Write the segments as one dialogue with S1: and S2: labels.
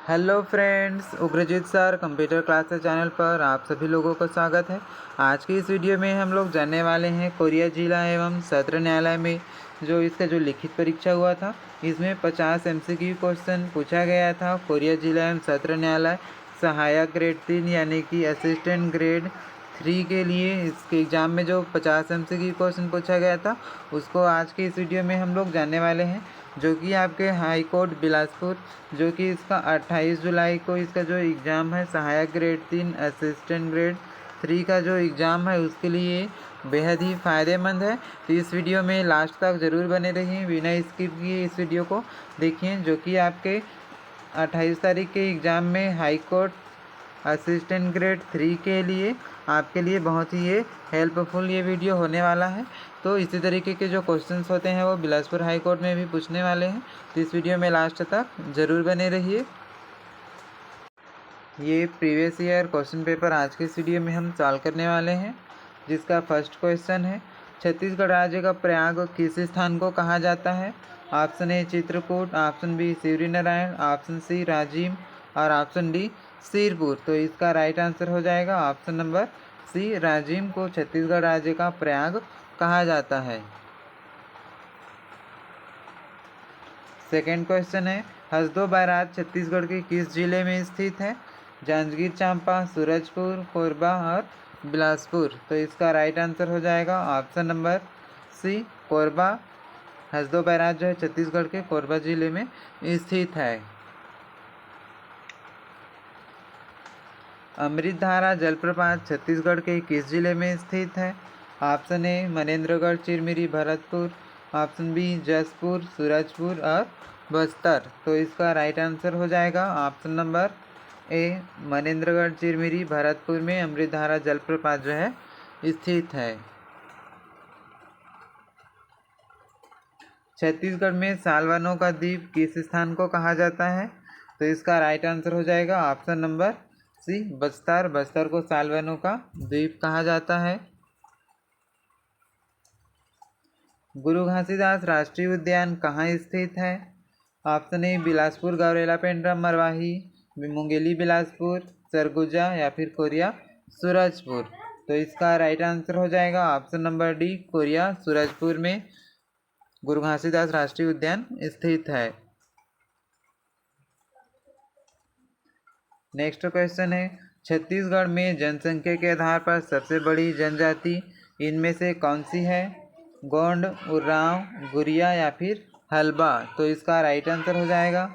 S1: Hello friends, Ugrajeet sir computer classes channel पर आप सभी लोगों का स्वागत है। आज की इस वीडियो में हम लोग जानने वाले हैं कोरिया जिला एवं सत्र न्यायालय में जो लिखित परीक्षा हुआ था, इसमें 50 MCQ क्वेश्चन पूछा गया था। कोरिया जिला एवं सत्र न्यायालय सहायक ग्रेड 3 यानी कि असिस्टेंट ग्रेड 3 के लिए इसके एग्ज़ाम में जो 50 MCQ क्वेश्चन पूछा गया था, उसको आज के इस वीडियो में हम लोग जानने वाले हैं। जो कि आपके हाई कोर्ट बिलासपुर, जो कि इसका 28 जुलाई को इसका जो एग्ज़ाम है सहायक ग्रेड 3 असिस्टेंट ग्रेड 3 का जो एग्ज़ाम है, उसके लिए बेहद ही फ़ायदेमंद है। तो इस वीडियो में लास्ट तक ज़रूर बने रहिए, बिना स्किप किए इस वीडियो को देखिए। जो कि आपके 28 तारीख के एग्ज़ाम में हाई कोर्ट असिस्टेंट ग्रेड 3 के लिए आपके लिए बहुत ही ये हेल्पफुल ये वीडियो होने वाला है। तो इसी तरीके के जो क्वेश्चंस होते हैं वो बिलासपुर हाई कोर्ट में भी पूछने वाले हैं। तो इस वीडियो में लास्ट तक ज़रूर बने रहिए। ये प्रीवियस ईयर क्वेश्चन पेपर आज के इस वीडियो में हम सॉल्व करने वाले हैं, जिसका फर्स्ट क्वेश्चन है, छत्तीसगढ़ राज्य का प्रयाग किस स्थान को कहा जाता है? Option A Chitrakoot, option B Shivrinarayan, option C Rajim और ऑप्शन डी सिरपुर। तो इसका राइट आंसर हो जाएगा ऑप्शन नंबर सी, राजिम को छत्तीसगढ़ राज्य का प्रयाग कहा जाता है। सेकेंड क्वेश्चन है, हसदो बैराज छत्तीसगढ़ के किस जिले में स्थित है? जांजगीर चांपा, सूरजपुर, कोरबा और बिलासपुर। तो इसका राइट आंसर हो जाएगा option number C, Korba. Hasdeo barrage जो है छत्तीसगढ़ के कोरबा जिले में स्थित है। अमृतधारा जलप्रपात छत्तीसगढ़ के किस जिले में स्थित है? Option A Manendragarh, Chirmiri, Bharatpur, option B Jashpur, Surajpur और बस्तर। तो इसका राइट आंसर हो जाएगा option number A, Manendragarh, Chirmiri, Bharatpur में अमृतधारा जलप्रपात जो है स्थित है। छत्तीसगढ़ में सालवनों का द्वीप किस स्थान को कहा जाता है? तो इसका राइट आंसर हो जाएगा option number C, Bastar. Bastar को सालवनों का द्वीप कहा जाता है। गुरु घासीदास राष्ट्रीय उद्यान कहाँ स्थित है? ऑप्शन ए बिलासपुर, गौरेला, पेंड्रा, मरवाही, मुंगेली, बिलासपुर, सरगुजा या फिर कोरिया, सूरजपुर। तो इसका राइट आंसर हो जाएगा option number D, Korea, Surajpur में गुरु घासीदास राष्ट्रीय उद्यान स्थित है। नेक्स्ट क्वेश्चन है, छत्तीसगढ़ में जनसंख्या के आधार पर सबसे बड़ी जनजाति इनमें से कौन सी है? गोंड, उरांव, गुरिया या फिर हल्बा। तो इसका राइट आंसर हो जाएगा,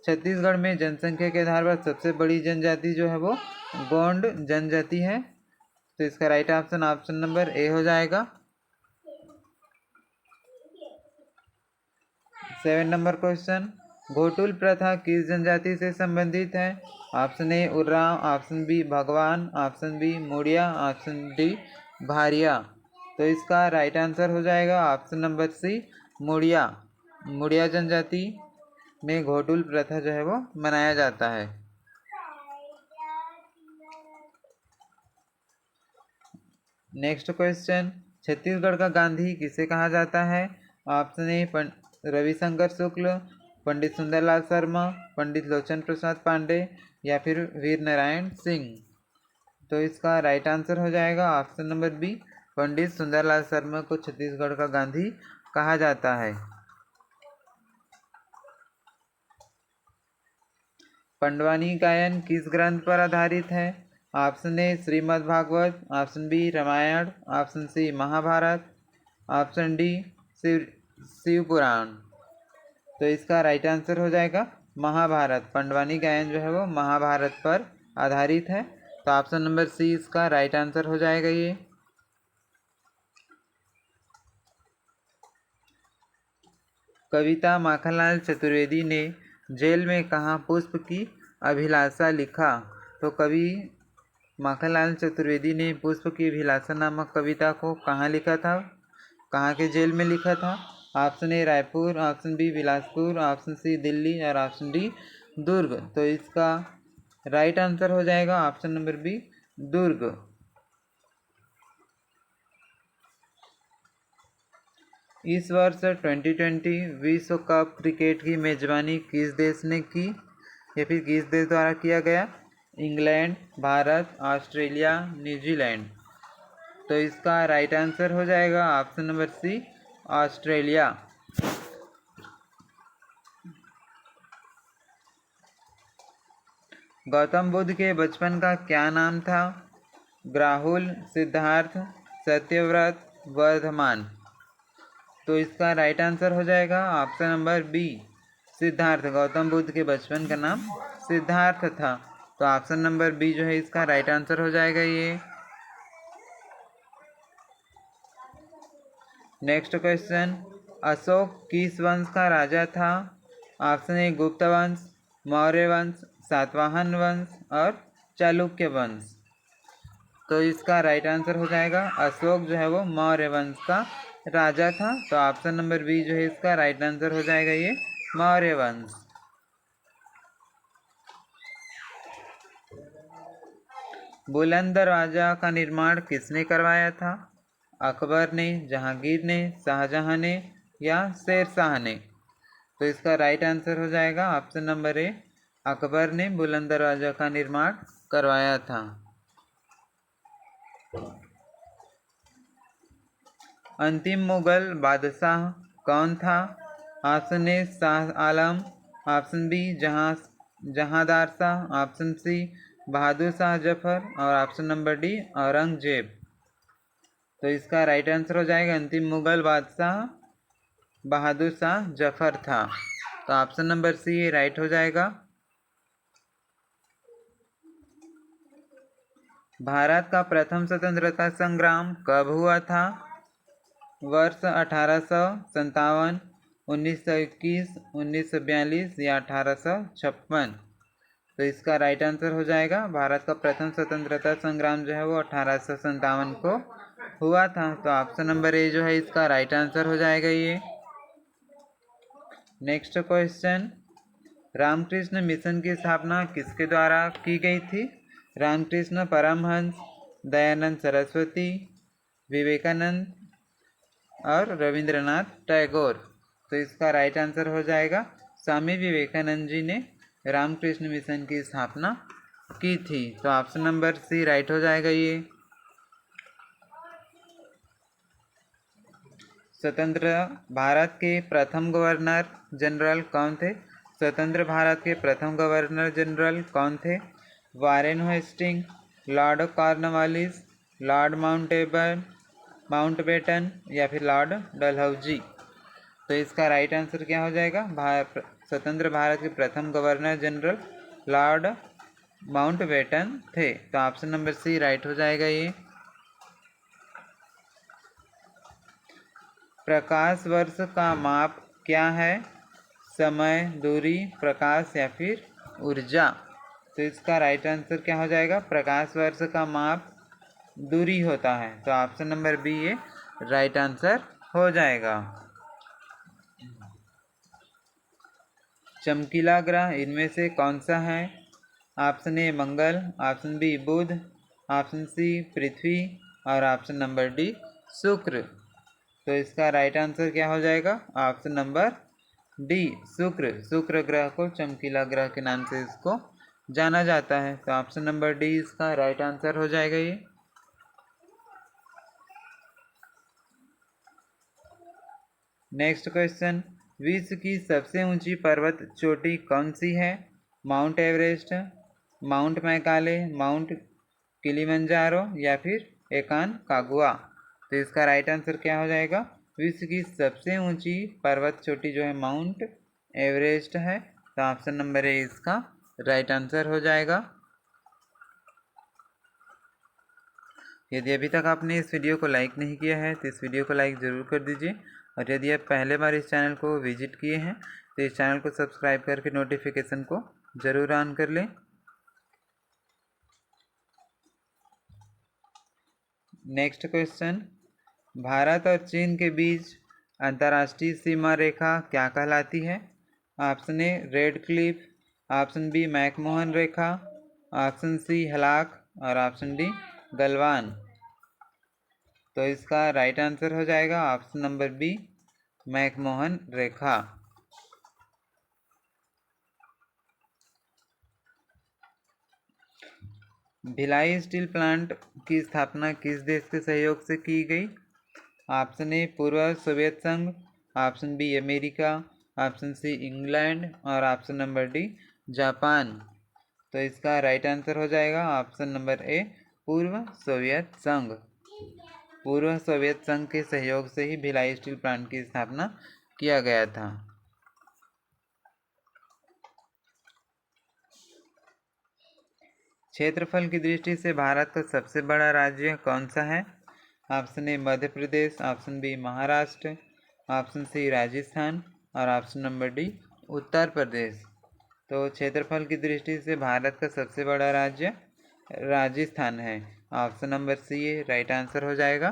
S1: छत्तीसगढ़ में जनसंख्या के आधार पर सबसे बड़ी जनजाति जो है वो गोंड जनजाति है। तो इसका राइट ऑप्शन नंबर ए हो जाएगा। 7 नंबर क्वेश्चन, घोटुल प्रथा किस जनजाति से संबंधित है? Option A Oraon, option B भगवान, option B Muria, option D Bharia. तो इसका राइट आंसर हो जाएगा ऑप्शन नंबर सी, मुड़िया। मुड़िया जनजाति में घोटुल प्रथा जो है वो मनाया जाता है। नेक्स्ट क्वेश्चन, छत्तीसगढ़ का गांधी किसे कहा जाता है? ऑप्शन ए रविशंकर शुक्ल, पंडित सुंदरलाल शर्मा, पंडित लोचन प्रसाद पांडे या फिर वीर नारायण सिंह। तो इसका राइट आंसर हो जाएगा option number B, Pandit Sundarlal Sharma को छत्तीसगढ़ का गांधी कहा जाता है। पंडवानी गायन किस ग्रंथ पर आधारित है? Option A Shrimad Bhagwat, option B Ramayan, option C Mahabharat, option D Shiv Puran. तो इसका राइट आंसर हो जाएगा महाभारत। पंडवानी गायन जो है वो महाभारत पर आधारित है। तो ऑप्शन नंबर सी इसका राइट आंसर हो जाएगा ये। कविता माखनलाल चतुर्वेदी ने जेल में कहाँ पुष्प की अभिलाषा लिखा? तो कवि माखनलाल चतुर्वेदी ने पुष्प की अभिलाषा नामक कविता को कहाँ लिखा था? कहाँ के जेल में लिखा था? Option A Raipur, option B Bilaspur, option C Delhi और ऑप्शन डी दुर्ग। तो इसका राइट आंसर हो जाएगा ऑप्शन नंबर बी, दुर्ग। इस वर्ष 2020 विश्व कप क्रिकेट की मेजबानी किस देश ने की? या फिर किस देश द्वारा किया गया? England, Bharat, Australia, New Zealand. तो इसका राइट आंसर हो जाएगा option number C, Australia. Gautam Buddha के बचपन का क्या नाम था? राहुल, सिद्धार्थ, सत्यव्रत, वर्धमान। तो इसका राइट आंसर हो जाएगा option number B, Siddhartha. Gautam Buddha के बचपन का नाम सिद्धार्थ था। तो ऑप्शन नंबर बी जो है इसका राइट आंसर हो जाएगा ये। नेक्स्ट क्वेश्चन, अशोक किस वंश का राजा था? ऑप्शन ए गुप्त वंश, मौर्य वंश, सातवाहन वंश और चालुक्य वंश। तो इसका राइट आंसर हो जाएगा अशोक जो है वो मौर्य वंश का राजा था। तो ऑप्शन नंबर बी जो है इसका राइट आंसर हो जाएगा ये, मौर्य वंश। बुलंद दरवाजा का निर्माण किसने करवाया था? अकबर ने, जहांगीर ने, शाहजहां ने या शेरशाह ने। तो इसका राइट आंसर हो जाएगा ऑप्शन नंबर ए, अकबर ने बुलंद दरवाजा का निर्माण करवाया था। अंतिम मुगल बादशाह कौन था? Option A Shah Alam, option B Jahandar Shah, option C Bahadur Shah Zafar और ऑप्शन नंबर डी औरंगजेब। तो इसका राइट आंसर हो जाएगा अंतिम मुगल बादशाह बहादुर शाह जफर था। तो ऑप्शन नंबर सी राइट हो जाएगा। भारत का प्रथम स्वतंत्रता संग्राम कब हुआ था? वर्ष 1857, 1921, 1942 या 1856। तो इसका राइट आंसर हो जाएगा भारत का प्रथम स्वतंत्रता संग्राम जो है वो 1857 को हुआ था। तो ऑप्शन नंबर ए जो है इसका राइट आंसर हो जाएगा ये। नेक्स्ट क्वेश्चन, रामकृष्ण मिशन की स्थापना किसके द्वारा की गई थी? रामकृष्ण परमहंस, दयानंद सरस्वती, विवेकानंद और रविंद्रनाथ टैगोर। तो इसका राइट आंसर हो जाएगा स्वामी विवेकानंद जी ने रामकृष्ण मिशन की स्थापना की थी। तो ऑप्शन नंबर सी राइट हो जाएगा ये। स्वतंत्र भारत के प्रथम गवर्नर जनरल कौन थे? स्वतंत्र भारत के प्रथम गवर्नर जनरल कौन थे? Warren Hasting, Lord Cornwallis, Lord Mountbatten या फिर लॉर्ड डलहौजी। तो इसका राइट आंसर क्या हो जाएगा? स्वतंत्र भारत के प्रथम गवर्नर जनरल लॉर्ड माउंटबेटन थे। तो ऑप्शन नंबर सी राइट हो जाएगा ये। प्रकाश वर्ष का माप क्या है? समय, दूरी, प्रकाश या फिर ऊर्जा। तो इसका राइट आंसर क्या हो जाएगा? प्रकाश वर्ष का माप दूरी होता है। तो ऑप्शन नंबर बी ये राइट आंसर हो जाएगा। चमकीला ग्रह इनमें से कौन सा है? Option A Mangal, option B Budh, option C Prithvi और ऑप्शन नंबर डी शुक्र। तो इसका राइट आंसर क्या हो जाएगा? ऑप्शन नंबर डी शुक्र। शुक्र ग्रह को चमकीला ग्रह के नाम से इसको जाना जाता है। तो ऑप्शन नंबर डी इसका राइट आंसर हो जाएगा ये। नेक्स्ट क्वेश्चन, विश्व की सबसे ऊंची पर्वत चोटी कौन सी है? Mount Everest, mount Macaulay, mount Kilimanjaro या फिर एकानकागुआ। तो इसका राइट आंसर क्या हो जाएगा? विश्व की सबसे ऊंची पर्वत चोटी जो है माउंट एवरेस्ट है। तो ऑप्शन नंबर ए इसका राइट आंसर हो जाएगा। यदि अभी तक आपने इस वीडियो को लाइक नहीं किया है तो इस वीडियो को लाइक ज़रूर कर दीजिए, और यदि आप पहले बार इस चैनल को विजिट किए हैं तो इस चैनल को सब्सक्राइब करके नोटिफिकेशन को ज़रूर ऑन कर लें। नेक्स्ट क्वेश्चन, भारत और चीन के बीच अंतर्राष्ट्रीय सीमा रेखा क्या कहलाती है? Option A Radcliffe, option B McMahon रेखा, ऑप्शन सी हलाक और ऑप्शन डी गलवान। तो इसका राइट आंसर हो जाएगा ऑप्शन नंबर बी मैकमोहन रेखा। भिलाई स्टील प्लांट की स्थापना किस देश के सहयोग से की गई? ऑप्शन ए पूर्व सोवियत संघ, option B America, option C England और ऑप्शन नंबर डी जापान। तो इसका राइट आंसर हो जाएगा ऑप्शन नंबर ए पूर्व सोवियत संघ। पूर्व सोवियत संघ के सहयोग से ही भिलाई स्टील प्लांट की स्थापना किया गया था। क्षेत्रफल की दृष्टि से भारत का सबसे बड़ा राज्य कौन सा है? Option A Madhya Pradesh, option B Maharashtra, option C Rajasthan और option number D Uttar Pradesh. तो क्षेत्रफल की दृष्टि से भारत का सबसे बड़ा राज्य राजस्थान है। ऑप्शन नंबर सी ए राइट आंसर हो जाएगा।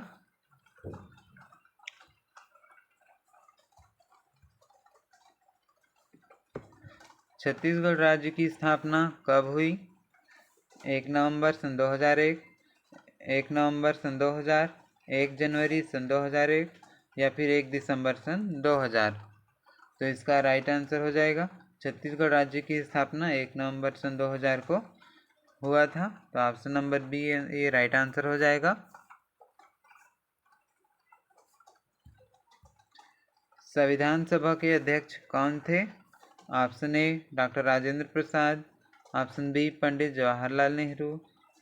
S1: छत्तीसगढ़ राज्य की स्थापना कब हुई? 1 नवंबर सन 2001, 1 नवंबर सन 2000, 1 जनवरी सन 2001 या फिर 1 दिसंबर सन 2000। तो इसका राइट आंसर हो जाएगा छत्तीसगढ़ राज्य की स्थापना 1 नवंबर सन 2000 को हुआ था। तो ऑप्शन नंबर बी ये राइट आंसर हो जाएगा। संविधान सभा के अध्यक्ष कौन थे? Option A doctor Rajendra Prasad, option B Pandit Jawaharlal Nehru,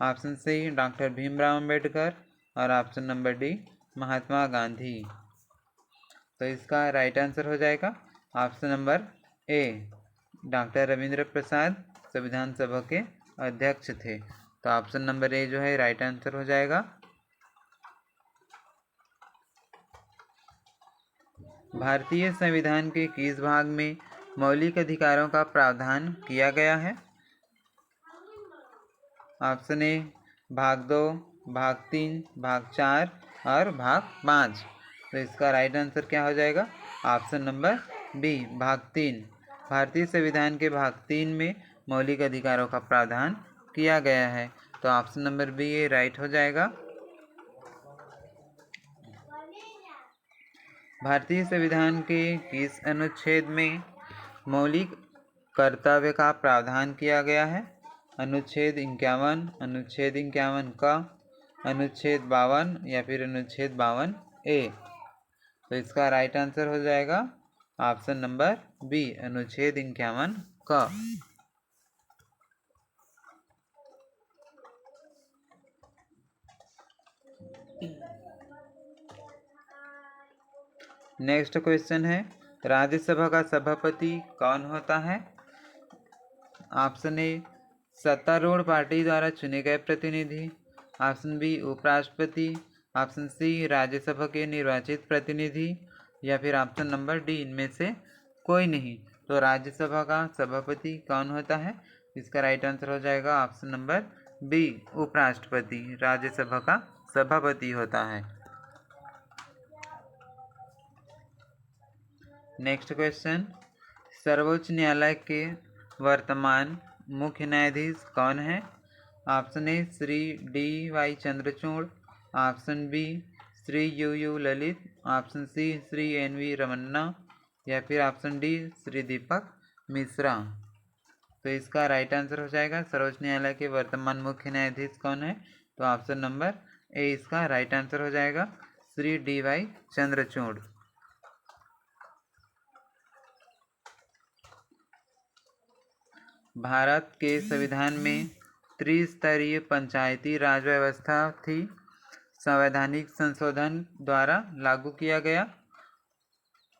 S1: option C doctor Bhimrao Ambedkar और option number D Mahatma Gandhi. तो इसका राइट आंसर हो जाएगा option number A doctor Ravindra Prasad संविधान सभा के अध्यक्ष थे। तो ऑप्शन नंबर ए जो है राइट आंसर हो जाएगा। भारतीय संविधान के किस भाग में मौलिक अधिकारों का प्रावधान किया गया है? ऑप्शन ए भाग 2, भाग 3, भाग 4 और भाग 5। तो इसका राइट आंसर क्या हो जाएगा? ऑप्शन नंबर बी भाग 3। भारतीय संविधान के भाग 3 में मौलिक अधिकारों का प्रावधान किया गया है। तो ऑप्शन नंबर बी ये राइट हो जाएगा। भारतीय संविधान के किस अनुच्छेद में मौलिक कर्तव्य का प्रावधान किया गया है? अनुच्छेद 51, अनुच्छेद 51 का, अनुच्छेद 52 या फिर अनुच्छेद 52 ए। तो इसका राइट आंसर हो जाएगा ऑप्शन नंबर बी अनुच्छेद 51 का। नेक्स्ट क्वेश्चन है राज्यसभा का सभापति कौन होता है? ऑप्शन ए सत्तारूढ़ पार्टी द्वारा चुने गए प्रतिनिधि, ऑप्शन बी उपराष्ट्रपति, ऑप्शन सी राज्यसभा के निर्वाचित प्रतिनिधि या फिर ऑप्शन नंबर डी इनमें से कोई नहीं। तो राज्यसभा का सभापति कौन होता है? इसका राइट आंसर हो जाएगा ऑप्शन नंबर बी उपराष्ट्रपति राज्यसभा का सभापति होता है। नेक्स्ट क्वेश्चन सर्वोच्च न्यायालय के वर्तमान मुख्य न्यायाधीश कौन है? Option A Shri D Y. Chandrachud, option B Shri U Lalit, option C Shri N V. Ramana या फिर ऑप्शन डी श्री दीपक मिश्रा। तो इसका राइट आंसर हो जाएगा सर्वोच्च न्यायालय के वर्तमान मुख्य न्यायाधीश कौन है? तो ऑप्शन नंबर ए इसका राइट आंसर हो जाएगा श्री डी.वाई. चंद्रचूड़। भारत के संविधान में त्रिस्तरीय पंचायती राज व्यवस्था थी संवैधानिक संशोधन द्वारा लागू किया गया।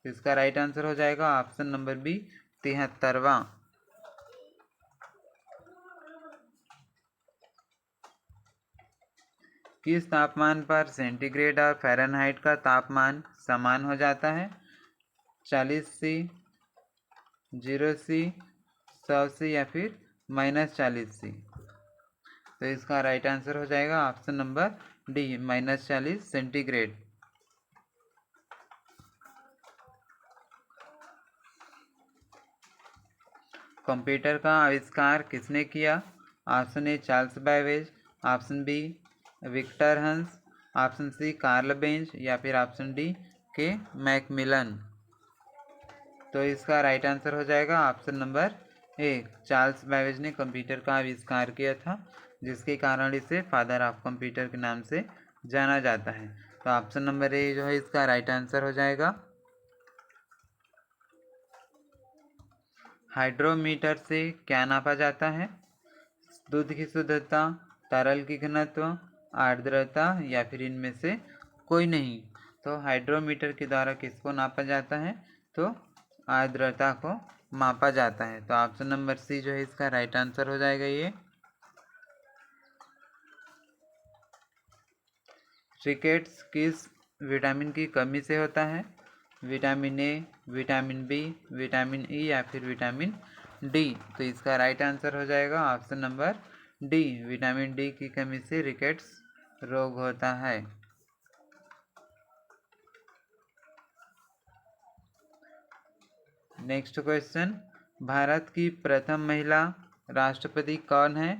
S1: इसका राइट आंसर हो जाएगा ऑप्शन नंबर बी 73वां। किस तापमान पर सेंटीग्रेड और फ़ारेनहाइट का तापमान समान हो जाता है? 40°C, 0°C, 100°C या फिर -40°C। तो इसका राइट आंसर हो जाएगा option number D -40 centigrade. Computer का आविष्कार किसने किया? Option A Charles Babbage, option B Victor Hans, option C Karl Bench या फिर ऑप्शन डी के मैकमिलन। तो इसका राइट आंसर हो जाएगा ऑप्शन नंबर ए चार्ल्स बैबेज ने कंप्यूटर का आविष्कार किया था जिसके कारण इसे फादर ऑफ कंप्यूटर के नाम से जाना जाता है। तो ऑप्शन नंबर ए जो है इसका राइट आंसर हो जाएगा। हाइड्रोमीटर से क्या नापा जाता है? दूध की शुद्धता, तरल की घनत्व, आर्द्रता या फिर इनमें से कोई नहीं। तो हाइड्रोमीटर के द्वारा किसको नापा जाता है? तो आर्द्रता को मापा जाता है। तो ऑप्शन नंबर सी जो है इसका राइट आंसर हो जाएगा ये। रिकेट्स किस विटामिन की कमी से होता है? Vitamin A, vitamin B, vitamin E या फिर विटामिन डी। तो इसका राइट आंसर हो जाएगा option number D, vitamin D की कमी से रिकेट्स रोग होता है। नेक्स्ट क्वेश्चन, भारत की प्रथम महिला राष्ट्रपति कौन है?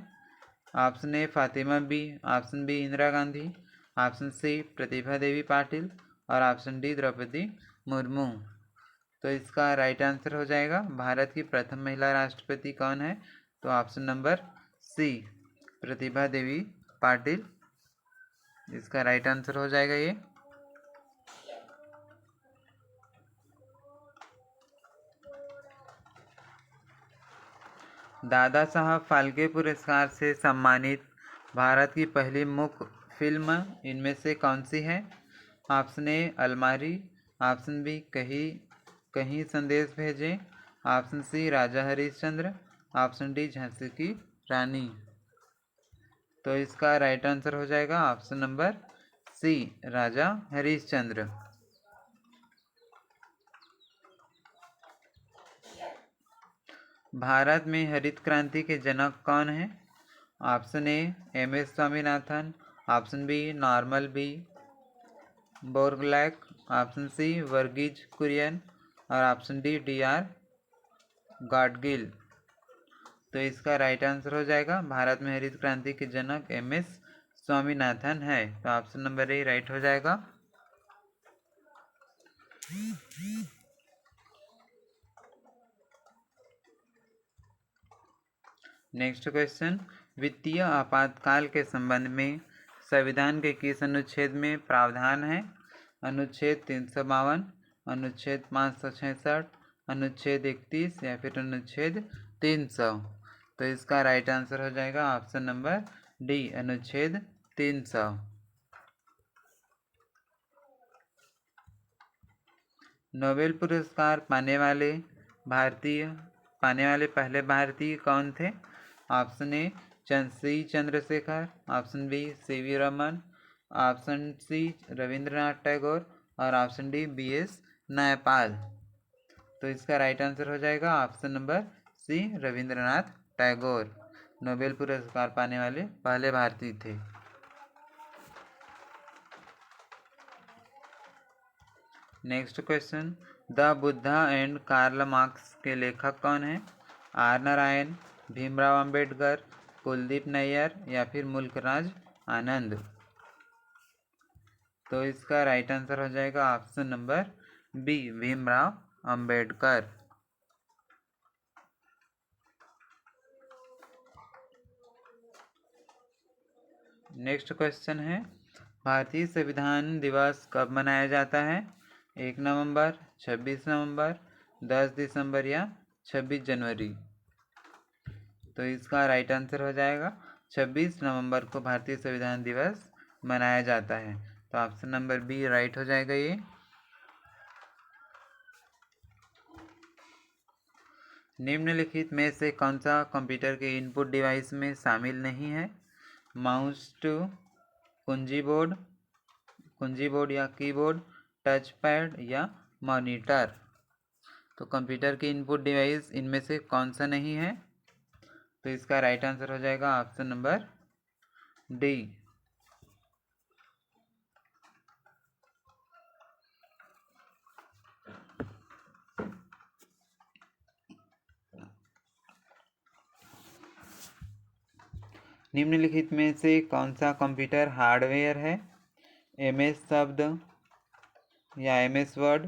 S1: Option A Fatima Bi, option B Indira Gandhi, option C Pratibha Devi Patil और ऑप्शन डी द्रौपदी मुर्मू। तो इसका राइट आंसर हो जाएगा भारत की प्रथम महिला राष्ट्रपति कौन है? तो ऑप्शन नंबर सी प्रतिभा देवी पाटिल इसका राइट आंसर हो जाएगा ये। दादा साहब फाल्के पुरस्कार से सम्मानित भारत की पहली मुख्य फिल्म इनमें से कौन सी है? ऑप्शन ए अलमारी, ऑप्शन बी कहीं कहीं संदेश भेजें, option C Raja Harishchandra, option D Jhansi की रानी। तो इसका राइट आंसर हो जाएगा option number C Raja Harishchandra. Bharat में हरित क्रांति के जनक कौन है? Option A M S Swaminathan, option B Norman B Borlaug, option C Varghese Kurien और option D D R Gadgil. तो इसका राइट आंसर हो जाएगा भारत में हरित क्रांति के जनक एम एस स्वामीनाथन है। तो ऑप्शन नंबर ए राइट हो जाएगा। नेक्स्ट क्वेश्चन, वित्तीय आपातकाल के संबंध में संविधान के किस अनुच्छेद में प्रावधान है? अनुच्छेद 352, अनुच्छेद 566, अनुच्छेद 31 या फिर अनुच्छेद 300। तो इसका राइट आंसर हो जाएगा ऑप्शन नंबर डी अनुच्छेद 300। नोबेल पुरस्कार पाने वाले पहले भारतीय कौन थे? Option A C Chandrashekhar, option B C V Raman, option C Rabindranath Tagore और option D B S Naipaul. तो इसका राइट आंसर हो जाएगा option number C Rabindranath Tagore Nobel पुरस्कार पाने वाले पहले भारतीय थे। Next question, the Buddha and Karl Marx के लेखक कौन है? आर नारायण, भीमराव अंबेडकर, कुलदीप नैयर या फिर मुल्कराज आनंद। तो इसका राइट आंसर हो जाएगा option number B Bhimrao Ambedkar. Next question है, भारतीय संविधान दिवस कब मनाया जाता है? 1 नवंबर, 26 नवंबर, 10 दिसंबर या 26 जनवरी। तो इसका राइट आंसर हो जाएगा 26 नवंबर को भारतीय संविधान दिवस मनाया जाता है। तो ऑप्शन नंबर बी राइट हो जाएगा ये। निम्नलिखित में से कौन सा कंप्यूटर के इनपुट डिवाइस में शामिल नहीं है? माउस टू कुंजी बोर्ड या कीबोर्ड, टच पैड या मॉनिटर। तो कंप्यूटर के इनपुट डिवाइस इनमें से कौन सा नहीं है? तो इसका राइट आंसर हो जाएगा ऑप्शन नंबर डी। निम्नलिखित में से कौन सा कंप्यूटर हार्डवेयर है? MS शब्द या MS वर्ड,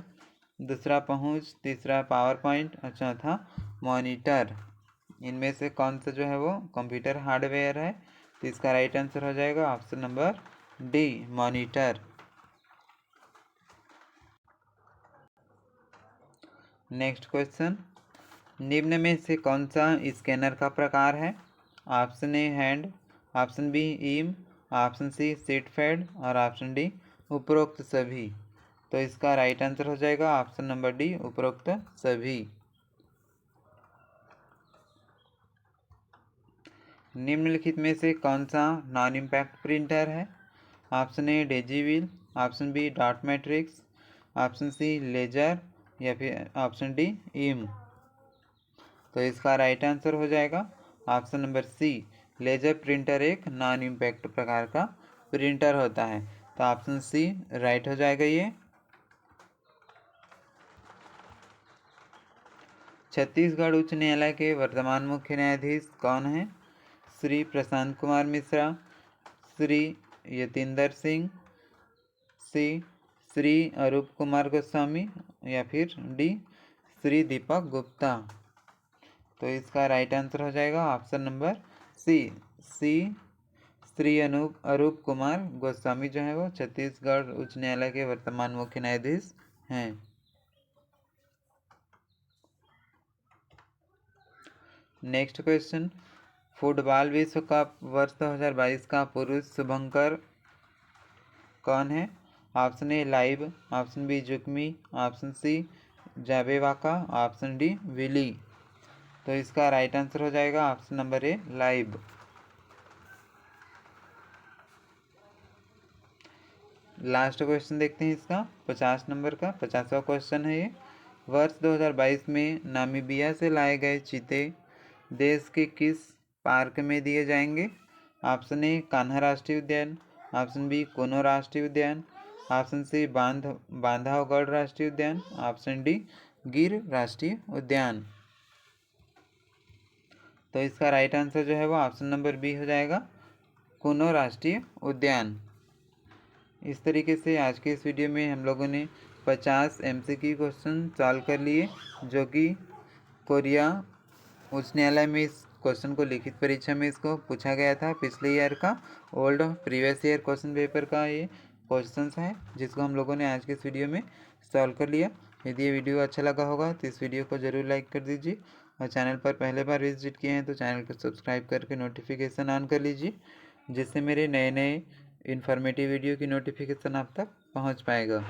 S1: दूसरा पहुंच, तीसरा पावर पॉइंट और चौथा मॉनिटर। इनमें से कौन सा जो है वो कंप्यूटर हार्डवेयर है? तो इसका राइट आंसर हो जाएगा option number D, monitor. Next question, निम्न में से कौन सा स्कैनर का प्रकार है? Option A hand, option B ईम, ऑप्शन सी सीट फैड और ऑप्शन डी उपरोक्त सभी। तो इसका राइट आंसर हो जाएगा ऑप्शन नंबर डी, उपरोक्त सभी। निम्नलिखित में से कौन सा नॉन इम्पैक्ट प्रिंटर है? Option A daisy wheel, option B dot matrix, option C laser या फिर ऑप्शन डी ईम। तो इसका राइट आंसर हो जाएगा option number C, laser printer एक नॉन इम्पैक्ट प्रकार का प्रिंटर होता है। तो ऑप्शन सी राइट हो जाएगा ये। छत्तीसगढ़ उच्च न्यायालय के वर्तमान मुख्य न्यायाधीश कौन हैं? श्री प्रशांत कुमार मिश्रा, श्री यतींदर सिंह, श्री अरूप कुमार गोस्वामी या फिर डी श्री दीपक गुप्ता। तो इसका राइट आंसर हो जाएगा ऑप्शन नंबर सी, श्री अरूप कुमार गोस्वामी जो है वो छत्तीसगढ़ उच्च न्यायालय के वर्तमान मुख्य न्यायाधीश हैं। नेक्स्ट क्वेश्चन, फुटबॉल विश्व कप वर्ष 2022 का पुरुष शुभंकर कौन है? Option A Laeeb, option B Zakumi, option C Zabivaka, option D Willie. तो इसका राइट आंसर हो जाएगा option number A Laeeb. Last question देखते हैं इसका, 50 नंबर का 50वां क्वेश्चन है ये। वर्ष 2022 में नामीबिया से लाए गए चीते देश के किस पार्क में दिए जाएंगे? ऑप्शन ए कान्हा राष्ट्रीय उद्यान, ऑप्शन बी कोनो राष्ट्रीय उद्यान, ऑप्शन सी बांधवगढ़ राष्ट्रीय उद्यान, ऑप्शन डी गिर राष्ट्रीय उद्यान। तो इसका राइट आंसर जो है वो ऑप्शन नंबर बी हो जाएगा, कोनो राष्ट्रीय उद्यान। इस तरीके से आज के इस वीडियो में हम लोगों ने 50 MCQ क्वेश्चन सॉल्व कर लिए, जो कि कोरिया उच्च न्यायालय में इस क्वेश्चन को लिखित परीक्षा में इसको पूछा गया था। पिछले ईयर का old previous year question paper का ये क्वेश्चंस है, जिसको हम लोगों ने आज के इस वीडियो में सॉल्व कर लिया। यदि ये वीडियो अच्छा लगा होगा तो इस वीडियो को ज़रूर लाइक कर दीजिए, और चैनल पर पहले बार विजिट किए हैं तो चैनल को सब्सक्राइब करके नोटिफिकेशन ऑन कर लीजिए, जिससे मेरे नए नए इन्फॉर्मेटिव वीडियो की नोटिफिकेशन आप तक पहुंच पाएगा।